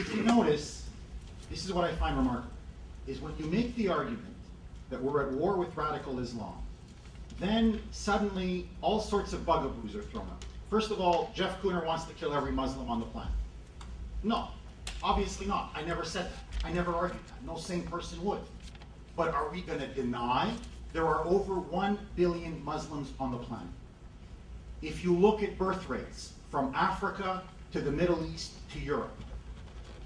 if you notice, this is what I find remarkable, is when you make the argument that we're at war with radical Islam, then suddenly all sorts of bugaboos are thrown up. First of all, Jeff Kuhner wants to kill every Muslim on the planet. No, obviously not. I never said that. I never argued that. No sane person would. But are we going to deny there are over 1 billion Muslims on the planet? If you look at birth rates from Africa to the Middle East to Europe,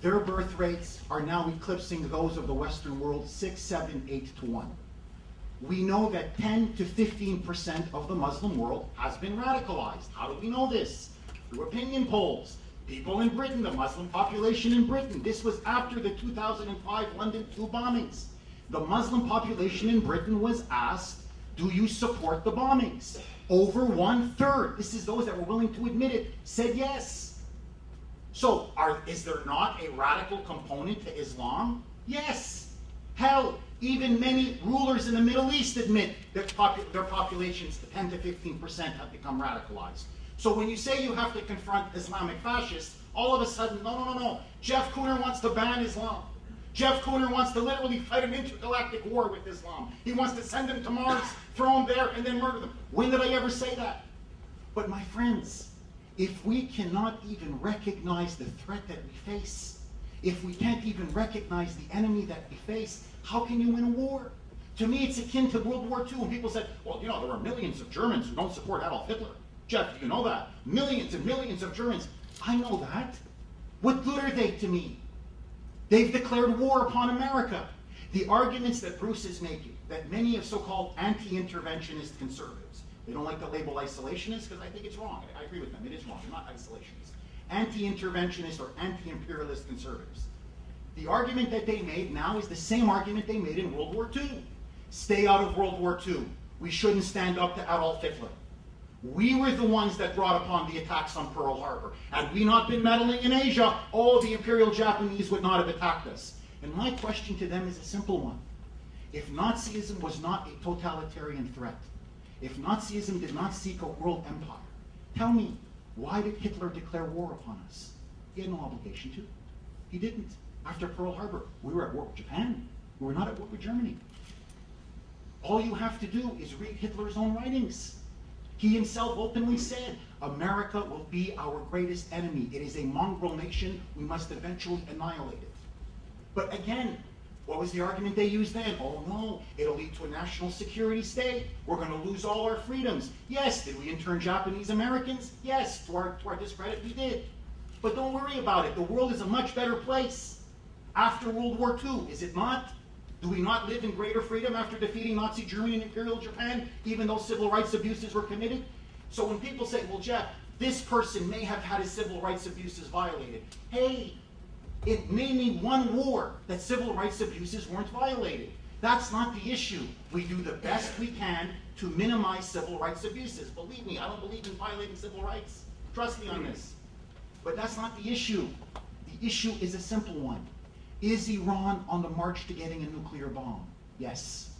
their birth rates are now eclipsing those of the Western world 6, 7, 8 to 1. We know that 10 to 15% of the Muslim world has been radicalized. How do we know this? Through opinion polls. People in Britain, the Muslim population in Britain. This was after the 2005 London 2 bombings. The Muslim population in Britain was asked, do you support the bombings? Over 1/3, this is those that were willing to admit it, said yes. So is there not a radical component to Islam? Yes. Hell, even many rulers in the Middle East admit that their populations, 10 to 15%, have become radicalized. So when you say you have to confront Islamic fascists, all of a sudden, no. Jeff Kuhner wants to ban Islam. Jeff Kuhner wants to literally fight an intergalactic war with Islam. He wants to send them to Mars, throw them there, and then murder them. When did I ever say that? But my friends, if we cannot even recognize the threat that we face, if we can't even recognize the enemy that we face, how can you win a war? To me, it's akin to World War II when people said, well, you know, there are millions of Germans who don't support Adolf Hitler. Jeff, do you know that? Millions and millions of Germans. I know that. What good are they to me? They've declared war upon America. The arguments that Bruce is making, that many of so-called anti-interventionist conservatives, they don't like the label isolationists because I think it's wrong. I agree with them. It is wrong. They're not isolationists. Anti-interventionist or anti-imperialist conservatives. The argument that they made now is the same argument they made in World War II. Stay out of World War II. We shouldn't stand up to Adolf Hitler. We were the ones that brought upon the attacks on Pearl Harbor. Had we not been meddling in Asia, the Imperial Japanese would not have attacked us. And my question to them is a simple one. If Nazism was not a totalitarian threat, if Nazism did not seek a world empire, tell me, why did Hitler declare war upon us? He had no obligation to. He didn't. After Pearl Harbor, we were at war with Japan. We were not at war with Germany. All you have to do is read Hitler's own writings. He himself openly said, America will be our greatest enemy. It is a mongrel nation. We must eventually annihilate it. But again, what was the argument they used then? Oh no, it'll lead to a national security state. We're going to lose all our freedoms. Yes, did we intern Japanese Americans? Yes, to our discredit, we did. But don't worry about it. The world is a much better place after World War II, is it not? Do we not live in greater freedom after defeating Nazi Germany and Imperial Japan, even though civil rights abuses were committed? So when people say, well, Jeff, this person may have had his civil rights abuses violated. Hey, it name me one war that civil rights abuses weren't violated. That's not the issue. We do the best we can to minimize civil rights abuses. Believe me, I don't believe in violating civil rights. Trust me on this. But that's not the issue. The issue is a simple one. Is Iran on the march to getting a nuclear bomb? Yes.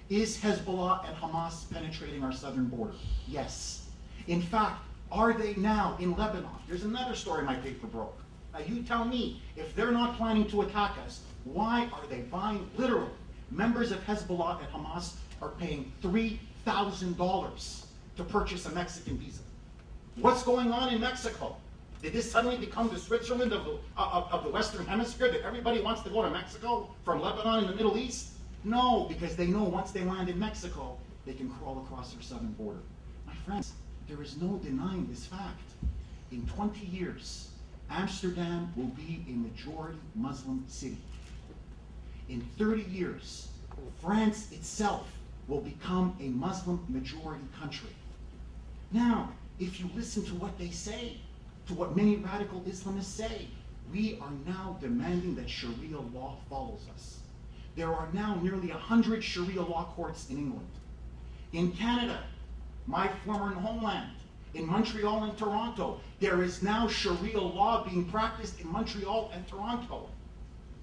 Is Hezbollah and Hamas penetrating our southern border? Yes. In fact, are they now in Lebanon? Here's another story my paper broke. Now you tell me, if they're not planning to attack us, why are they buying, literally, members of Hezbollah and Hamas are paying $3,000 to purchase a Mexican visa? What's going on in Mexico? Did this suddenly become the Switzerland of the Western Hemisphere, that everybody wants to go to Mexico from Lebanon and the Middle East? No, because they know once they land in Mexico, they can crawl across their southern border. My friends, there is no denying this fact. In 20 years, Amsterdam will be a majority Muslim city. In 30 years, France itself will become a Muslim majority country. Now, if you listen to what they say, to what many radical Islamists say, we are now demanding that Sharia law follows us. There are now nearly 100 Sharia law courts in England. In Canada, my former homeland, in Montreal and Toronto, there is now Sharia law being practiced in Montreal and Toronto.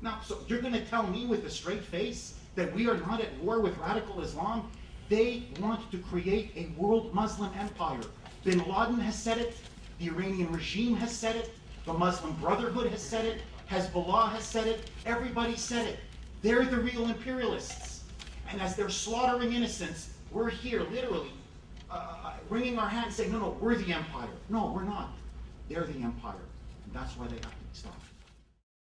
Now, so you're going to tell me with a straight face that we are not at war with radical Islam? They want to create a world Muslim empire. Bin Laden has said it. The Iranian regime has said it. The Muslim Brotherhood has said it. Hezbollah has said it. Everybody said it. They're the real imperialists. And as they're slaughtering innocents, we're here literally wringing our hands saying, no, no, we're the empire. No, we're not. They're the empire. And that's why they have to be stopped.